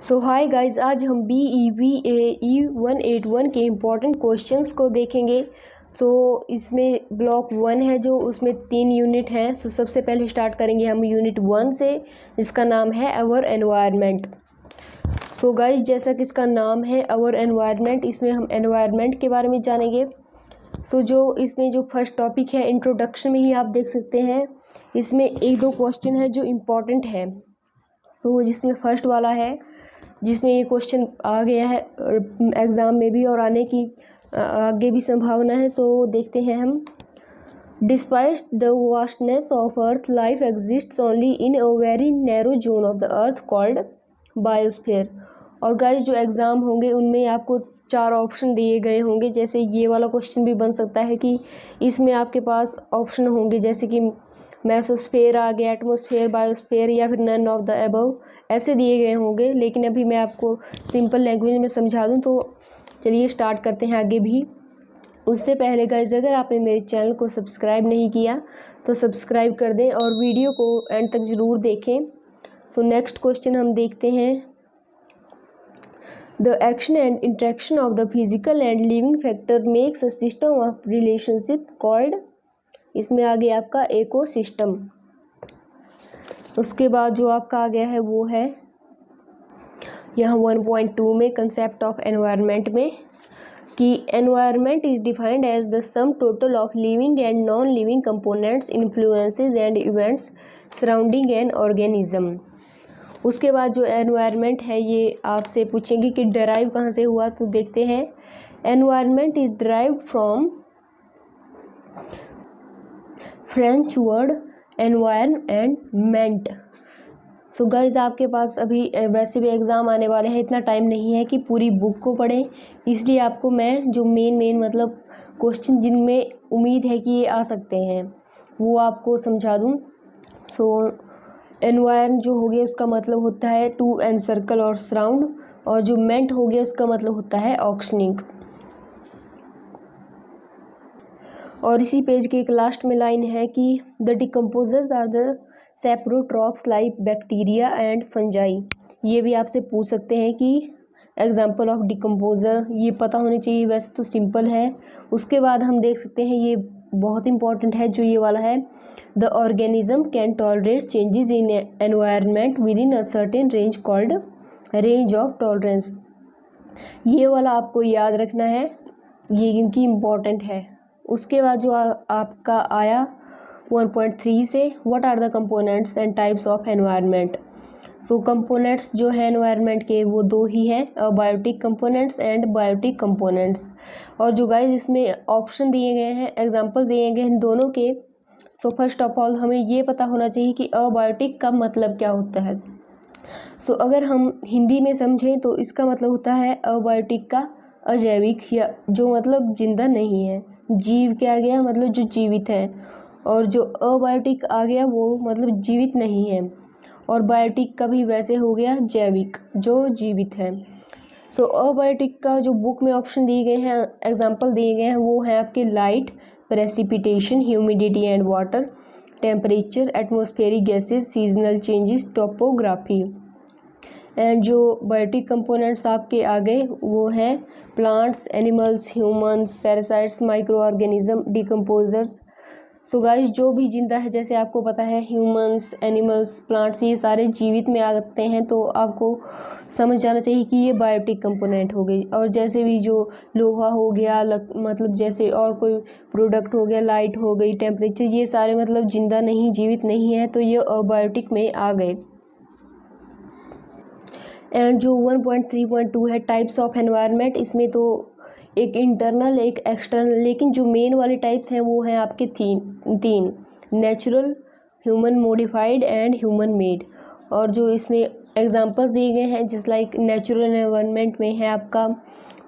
सो hi guys, आज हम BEVAE 181 के इम्पॉर्टेंट क्वेश्चंस को देखेंगे। इसमें ब्लॉक 1 है जो उसमें 3 यूनिट हैं। सबसे पहले स्टार्ट करेंगे हम यूनिट 1 से, जिसका नाम है आवर एनवायरनमेंट। गाइस, जैसा कि इसका नाम है आवर एनवायरनमेंट, इसमें हम एनवायरनमेंट के बारे में जानेंगे। जो फर्स्ट टॉपिक है, इंट्रोडक्शन में ही आप देख सकते हैं, इसमें एक दो क्वेश्चन है जो इम्पॉर्टेंट है। जिसमें फर्स्ट वाला है, जिसमें ये क्वेश्चन आ गया है एग्ज़ाम में भी और आने की आगे भी संभावना है। देखते हैं हम। Despite the vastness of earth, life exists only in a very narrow zone of the earth called biosphere. और गाइस, जो एग्ज़ाम होंगे उनमें आपको 4 ऑप्शन दिए गए होंगे। जैसे ये वाला क्वेश्चन भी बन सकता है कि इसमें आपके पास ऑप्शन होंगे जैसे कि मेसोस्फेयर आ गया, एटमॉस्फेयर, बायोस्फेयर या फिर नन ऑफ द अबव, ऐसे दिए गए होंगे। लेकिन अभी मैं आपको सिंपल लैंग्वेज में समझा दूं, तो चलिए स्टार्ट करते हैं आगे भी। उससे पहले गाइस, अगर आपने मेरे चैनल को सब्सक्राइब नहीं किया तो सब्सक्राइब कर दें और वीडियो को एंड तक ज़रूर देखें। नेक्स्ट क्वेश्चन हम देखते हैं। The action and interaction of the physical and living factor makes a system of relationship called. इसमें आ गया आपका इकोसिस्टम। उसके बाद जो आपका आ गया है वो है यहाँ 1.2 में कंसेप्ट ऑफ एनवायरनमेंट में कि environment is defined as the sum total of living and non living components, influences and events surrounding an organism. उसके बाद जो एनवायरनमेंट है, ये आपसे पूछेंगे कि डराइव कहाँ से हुआ, तो देखते हैं। Environment is derived from French word environment. Guys, आपके पास अभी वैसे भी एग्ज़ाम आने वाले हैं, इतना टाइम नहीं है कि पूरी बुक को पढ़ें, इसलिए आपको मैं जो मेन मतलब क्वेश्चन जिनमें उम्मीद है कि ये आ सकते हैं वो आपको समझा दूँ। एनवायरन जो हो गया उसका मतलब होता है टू एनसर्कल और सराउंड, और जो मेंट हो गया उसका मतलब होता है ऑक्शनिंग। और इसी पेज के एक लास्ट में लाइन है कि the decomposers are the saprotrophs like bacteria and fungi. ये भी आपसे पूछ सकते हैं कि एग्जाम्पल ऑफ डिकम्पोजर, ये पता होनी चाहिए, वैसे तो सिंपल है। उसके बाद हम देख सकते हैं, ये बहुत इंपॉर्टेंट है जो ये वाला है, the organism can tolerate changes in environment with in a certain range called range of tolerance. ये वाला आपको याद रखना है, ये क्योंकि इम्पॉर्टेंट है। उसके बाद जो आपका आया 1.3 से, what are the components and types of environment. Components जो है एनवायरनमेंट के वो 2 ही हैं, biotic components and biotic components. और जो गाइस इसमें ऑप्शन दिए गए हैं, एग्जांपल दिए गए हैं दोनों के। फर्स्ट ऑफ ऑल हमें ये पता होना चाहिए कि अबायोटिक का मतलब क्या होता है। अगर हम हिंदी में समझें तो इसका मतलब होता है अबायोटिक का अजैविक, या जो मतलब जिंदा नहीं है। जीव क्या आ गया, मतलब जो जीवित है, और जो अबायोटिक आ गया वो मतलब जीवित नहीं है। और बायोटिक का भी वैसे हो गया जैविक, जो जीवित है। अबायोटिक का जो बुक में ऑप्शन दिए गए हैं, एग्जाम्पल दिए गए हैं, वो है आपके light, precipitation, humidity and water, temperature, atmospheric gases, seasonal changes, topography. And जो बायोटिक कंपोनेंट्स आपके आ गए वो हैं plants, animals, humans, parasites, micro organism, decomposers. Guys, जो भी जिंदा है, जैसे आपको पता है ह्यूमंस, एनिमल्स, प्लांट्स, ये सारे जीवित में आते हैं, तो आपको समझ जाना चाहिए कि ये बायोटिक कंपोनेंट हो गई। और जैसे भी जो लोहा हो गया, मतलब जैसे और कोई प्रोडक्ट हो गया, लाइट हो गई, टेम्परेचर, ये सारे मतलब जिंदा नहीं, जीवित नहीं है, तो ये अबायोटिक में आ गए। एंड जो 1.3.2 है टाइप्स ऑफ एनवायरनमेंट, इसमें तो एक इंटरनल एक एक्सटर्नल, लेकिन जो मेन वाले टाइप्स हैं वो हैं आपके तीन, natural, human modified and human made. और जो इसमें एग्जांपल्स दिए गए हैं, जिस लाइक नेचुरल एनवायरनमेंट में है आपका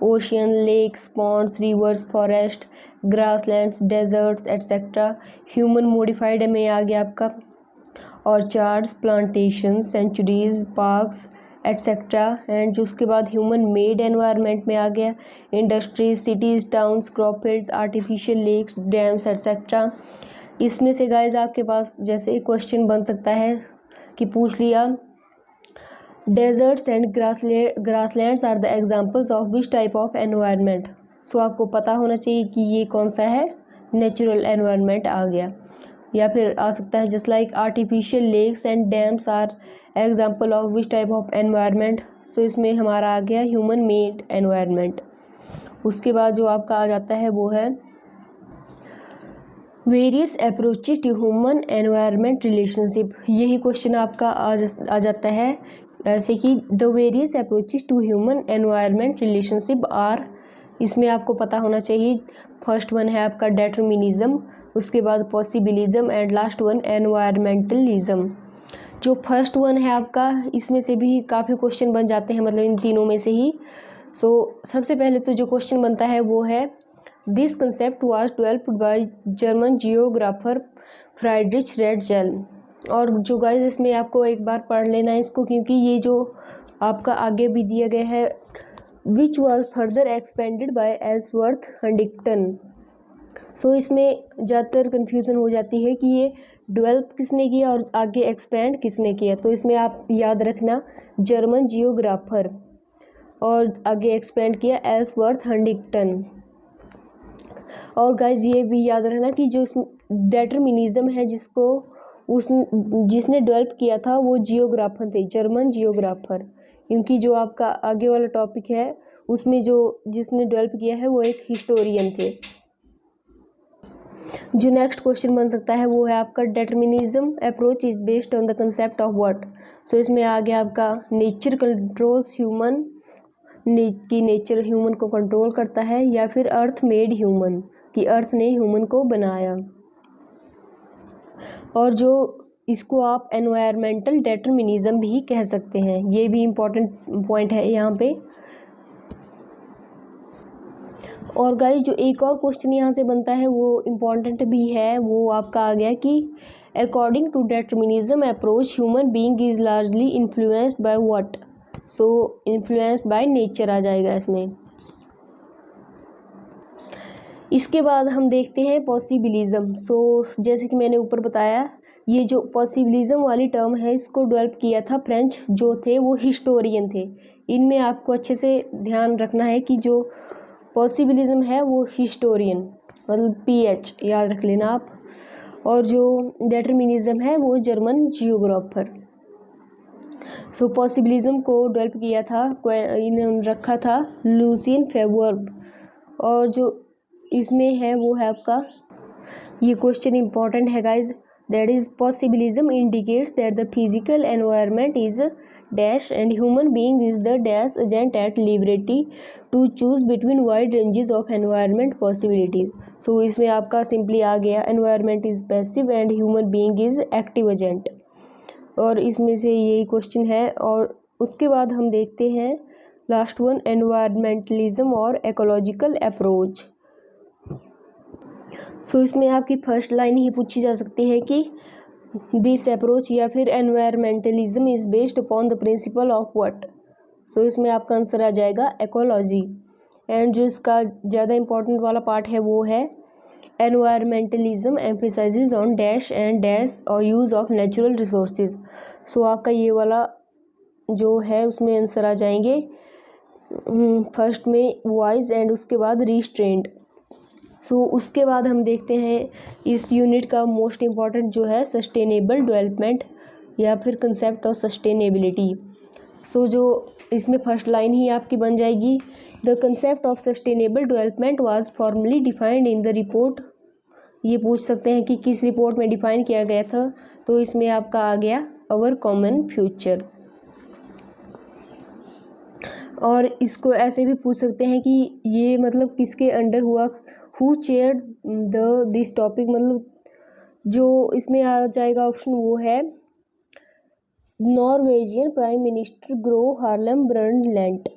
ocean, lakes, ponds, rivers, forest, grasslands, deserts etcetera. Human modified में आ गया आपका orchards, plantation, sanctuaries, parks etcetera. And जो उसके बाद ह्यूमन मेड एनवायरनमेंट में आ गया industries, cities, towns, crop fields, artificial lakes, dams etcetera. इसमें से गाइज आपके पास जैसे क्वेश्चन बन सकता है कि पूछ लिया deserts and grasslands are the examples of which type of environment. So आपको पता होना चाहिए कि ये कौन सा है, नेचुरल एनवायरनमेंट आ गया। या फिर आ सकता है just like artificial lakes and dams are example of which type of environment. So इसमें हमारा आ गया ह्यूमन मेड एनवायरनमेंट। उसके बाद जो आपका आ जाता है वो है various approaches to human environment relationship. यही क्वेश्चन आपका आ जाता है ऐसे कि the various approaches to human environment relationship are. इसमें आपको पता होना चाहिए फर्स्ट वन है आपका डेटर्मिनिज्म, उसके बाद possibilism and last one environmentalism. जो फर्स्ट वन है आपका, इसमें से भी काफ़ी क्वेश्चन बन जाते हैं, मतलब इन तीनों में से ही। सबसे पहले तो जो क्वेश्चन बनता है वो है this concept was developed by German geographer Friedrich Ratzel. और जो गाइस इसमें आपको एक बार पढ़ लेना है इसको, क्योंकि ये जो आपका आगे भी दिया गया है which was further expanded by Ellsworth Huntington. इसमें ज़्यादातर कन्फ्यूज़न हो जाती है कि ये डेवलप किसने किया और आगे एक्सपेंड किसने किया। तो इसमें आप याद रखना जर्मन जियोग्राफर, और आगे एक्सपेंड किया एल्सवर्थ हंटिंगटन। और गाइज ये भी याद रखना कि जो डेटर्मिनिज्म है जिसने डेवलप किया था वो जियोग्राफर थे, जर्मन जियोग्राफर। क्योंकि जो आपका आगे वाला टॉपिक है उसमें जिसने डेवलप किया है वो एक हिस्टोरियन थे। जो नेक्स्ट क्वेश्चन बन सकता है वो है आपका determinism approach is based on the concept of what. इसमें आ गया आपका नेचर कंट्रोल्स ह्यूमन, कि नेचर ह्यूमन को कंट्रोल करता है, या फिर अर्थ मेड ह्यूमन, कि अर्थ ने ह्यूमन को बनाया। और जो इसको आप एनवायरमेंटल डेटर्मिनिज्म भी कह सकते हैं, ये भी इम्पोर्टेंट पॉइंट है यहाँ पे। और गाइस जो एक और क्वेश्चन यहाँ से बनता है वो इम्पोर्टेंट भी है, वो आपका आ गया कि according to determinism approach human being is largely influenced by what. Influenced by nature आ जाएगा इसमें। इसके बाद हम देखते हैं पॉसिबिलिज्म। जैसे कि मैंने ऊपर बताया, ये जो पॉसिबिलिज्म वाली टर्म है इसको डेवलप किया था फ्रेंच जो थे वो हिस्टोरियन थे। इनमें आपको अच्छे से ध्यान रखना है कि जो पॉसिबिलिज्म है वो हिस्टोरियन, मतलब PH याद रख लेना आप। और जो डेटर्मिनिज्म है वो जर्मन जियोग्राफर। पॉसिबिलिज्म को डेवलप किया था, इन्होंने रखा था लुसियन फेवर। और जो इसमें है वो है आपका, ये क्वेश्चन इंपॉर्टेंट है guys, that is possibilism indicates that the physical environment is dash and human being is the dash agent at liberty to choose between wide ranges of environment possibilities. इसमें आपका सिंपली आ गया environment is passive and human being is active agent. और इसमें से यही question है। और उसके बाद हम देखते हैं लास्ट वन एनवायरमेंटलिज्म और इकोलॉजिकल अप्रोच। इसमें आपकी फर्स्ट लाइन ही पूछी जा सकती है कि दिस अप्रोच या फिर environmentalism is based upon the principle of what. इसमें आपका आंसर आ जाएगा इकोलॉजी। एंड जो इसका ज़्यादा इंपॉर्टेंट वाला पार्ट है वो है environmentalism emphasises on dash and dash और यूज़ ऑफ नेचुरल रिसोर्सेज। आपका ये वाला जो है उसमें आंसर आ जाएंगे फर्स्ट में वाइज एंड उसके बाद रिस्ट्रेंट। उसके बाद हम देखते हैं इस यूनिट का मोस्ट इम्पॉर्टेंट जो है सस्टेनेबल डेवलपमेंट या फिर कंसेप्ट ऑफ सस्टेनेबिलिटी। जो इसमें फर्स्ट लाइन ही आपकी बन जाएगी, the concept of sustainable development was formally defined in the report. ये पूछ सकते हैं कि किस रिपोर्ट में डिफाइन किया गया था, तो इसमें आपका आ गया अवर कॉमन फ्यूचर। और इसको ऐसे भी पूछ सकते हैं कि ये मतलब किसके अंडर हुआ, हु चेयर दिस टॉपिक, मतलब जो इसमें आ जाएगा ऑप्शन वो है नॉर्वेजियन प्राइम मिनिस्टर ग्रो हार्लम ब्रंडलैंड।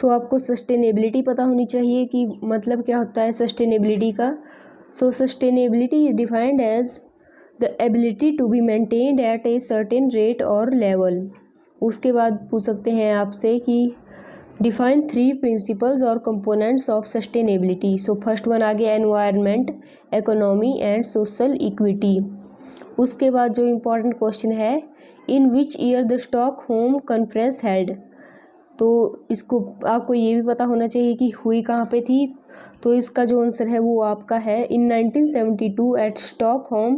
आपको सस्टेनेबिलिटी पता होनी चाहिए कि मतलब क्या होता है सस्टेनेबिलिटी का। Sustainability is defined as the ability to be maintained at a certain rate और लेवल। उसके बाद पूछ सकते हैं आपसे कि डिफाइन 3 प्रिंसिपल्स और components of sustainability. First one आ गया environment, economy and social equity. उसके बाद जो इम्पोर्टेंट क्वेश्चन है, in which year the Stockholm conference held. तो इसको आपको ये भी पता होना चाहिए कि हुई कहाँ पे थी। तो इसका जो आंसर है वो आपका है in 1972 at Stockholm,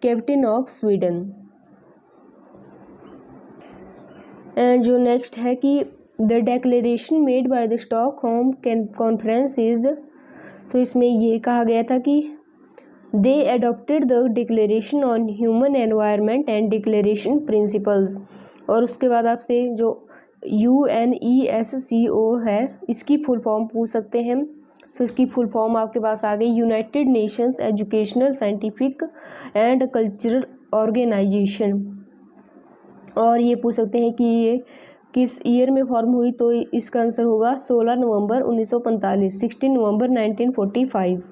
capital of Sweden. And जो नेक्स्ट है कि the declaration made by the Stockholm conference is, तो इसमें ये कहा गया था कि they adopted the declaration on human environment and declaration principles. और उसके बाद आपसे जो UNESCO है इसकी फुल फॉर्म पूछ सकते हैं। सो इसकी फुल फॉर्म आपके पास आ गई, United Nations Educational Scientific and Cultural Organization. और ये पूछ सकते हैं कि ये किस ईयर में फॉर्म हुई, तो इसका आंसर होगा 16 नवंबर 1945, 16 नवंबर 1945।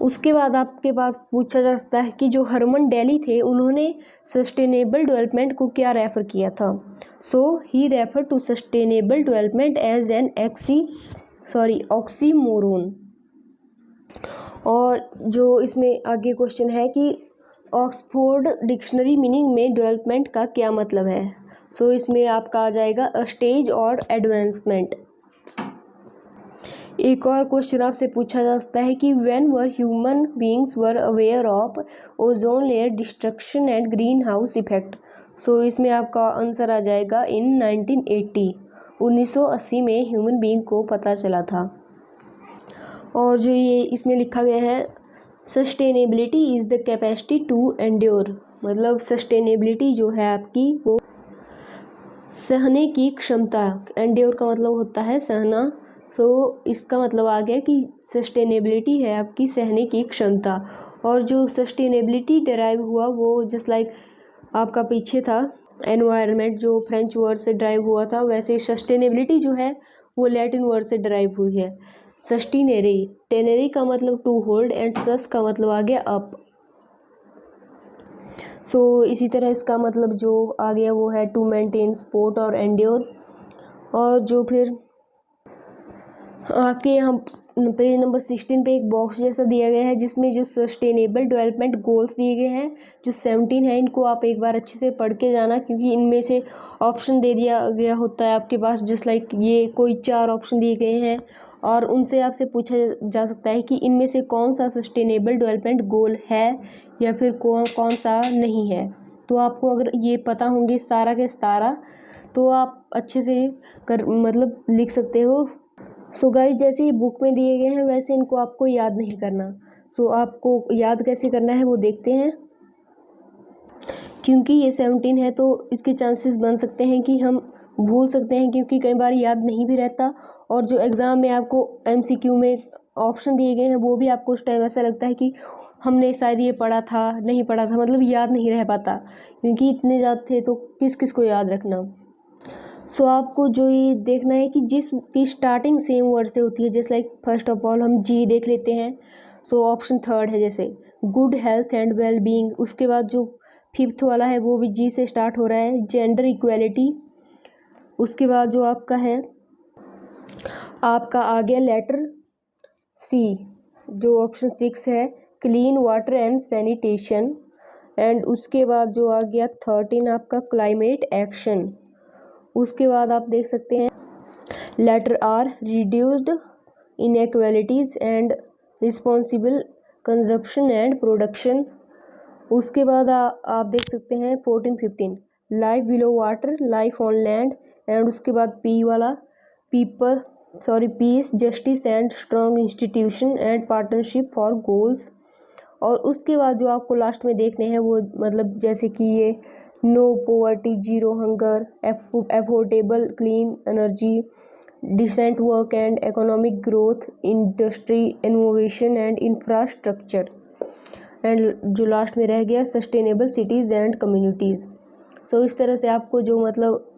उसके बाद आपके पास पूछा जा सकता है कि जो हरमन डेली थे उन्होंने सस्टेनेबल डेवलपमेंट को क्या रेफ़र किया था। So he refer to sustainable development as an oxymoron. और जो इसमें आगे क्वेश्चन है कि ऑक्सफोर्ड डिक्शनरी मीनिंग में डेवलपमेंट का क्या मतलब है। सो इसमें आपका आ जाएगा अ स्टेज और एडवांसमेंट। एक और क्वेश्चन आपसे पूछा जा सकता है कि when were human beings were aware of ozone layer destruction and green house effect. So इसमें आपका आंसर आ जाएगा इन 1980 में ह्यूमन बीइंग को पता चला था। और जो ये इसमें लिखा गया है, sustainability is the capacity to endure, मतलब सस्टेनेबिलिटी जो है आपकी वो सहने की क्षमता। एंड्योर का मतलब होता है सहना। तो इसका मतलब आ गया कि सस्टेनेबिलिटी है आपकी सहने की क्षमता। और जो सस्टेनेबिलिटी डिराइव हुआ वो जस्ट लाइक आपका पीछे था एनवायरनमेंट, जो फ्रेंच वर्ड से डिराइव हुआ था, वैसे सस्टेनेबिलिटी जो है वो लैटिन वर्ड से डिराइव हुई है। सस्टिनेरी, टेनेरी का मतलब टू होल्ड एंड सस का मतलब आ गया अप। सो इसी तरह इसका मतलब जो आ गया वो है टू मेंटेन, सपोर्ट और एंड्योर। और जो फिर आपके यहाँ पेज नंबर 16 पे एक बॉक्स जैसा दिया गया है जिसमें जो सस्टेनेबल डेवलपमेंट गोल्स दिए गए हैं, जो 17 है, इनको आप एक बार अच्छे से पढ़ के जाना, क्योंकि इनमें से ऑप्शन दे दिया गया होता है आपके पास, जस्ट लाइक ये कोई 4 ऑप्शन दिए गए हैं और उनसे आपसे पूछा जा सकता है कि इनमें से कौन सा सस्टेनेबल डेवलपमेंट गोल है या फिर कौन सा नहीं है। तो आपको अगर ये पता होंगे सारा के सारा तो आप अच्छे से मतलब लिख सकते हो। सो गाइस, जैसे ये बुक में दिए गए हैं वैसे इनको आपको याद नहीं करना। सो आपको याद कैसे करना है वो देखते हैं। क्योंकि ये 17 है तो इसके चांसेस बन सकते हैं कि हम भूल सकते हैं, क्योंकि कई बार याद नहीं भी रहता। और जो एग्ज़ाम में आपको MCQ में ऑप्शन दिए गए हैं वो भी आपको उस टाइम ऐसा लगता है कि हमने शायद ये पढ़ा था, नहीं पढ़ा था, मतलब याद नहीं रह पाता, क्योंकि इतने ज़्यादा थे तो किस किस को याद रखना। सो आपको जो ये देखना है कि जिसकी स्टार्टिंग सेम वर्ड से होती है, जैसे लाइक फर्स्ट ऑफ ऑल हम जी देख लेते हैं। सो ऑप्शन 3 है जैसे good health and well being. उसके बाद जो 5th वाला है वो भी जी से स्टार्ट हो रहा है, जेंडर इक्वेलिटी। उसके बाद जो आपका है आपका आ गया लेटर सी, जो ऑप्शन 6 है clean water and sanitation. And उसके बाद जो आ गया 13 आपका क्लाइमेट एक्शन। उसके बाद आप देख सकते हैं letter R reduced inequalities and responsible consumption and production. उसके बाद आप देख सकते हैं 14-15 life below water, life on land. And उसके बाद पी वाला peace, justice and strong institution and partnership for goals. और उसके बाद जो आपको लास्ट में देखने हैं वो मतलब जैसे कि ये no poverty, zero hunger, affordable clean energy, decent work and economic growth, industry, innovation and infrastructure. And जो लास्ट में रह गया sustainable cities and communities. So इस तरह से आपको जो मतलब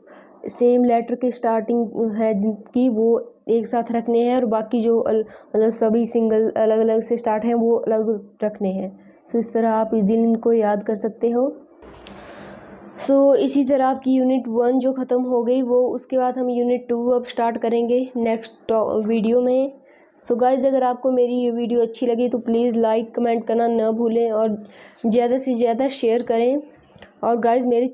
सेम लेटर की स्टार्टिंग है जिनकी वो एक साथ रखने हैं और बाकी जो मतलब सभी सिंगल अलग अलग से स्टार्ट हैं वो अलग रखने हैं। सो इस तरह आप इजीली इनको याद कर सकते हो। सो इसी तरह आपकी यूनिट 1 जो ख़त्म हो गई वो, उसके बाद हम यूनिट 2 अब स्टार्ट करेंगे नेक्स्ट वीडियो में। सो गाइज़, अगर आपको मेरी ये वीडियो अच्छी लगी तो प्लीज़ लाइक कमेंट करना ना भूलें और ज़्यादा से ज़्यादा शेयर करें। और गाइज़ मेरे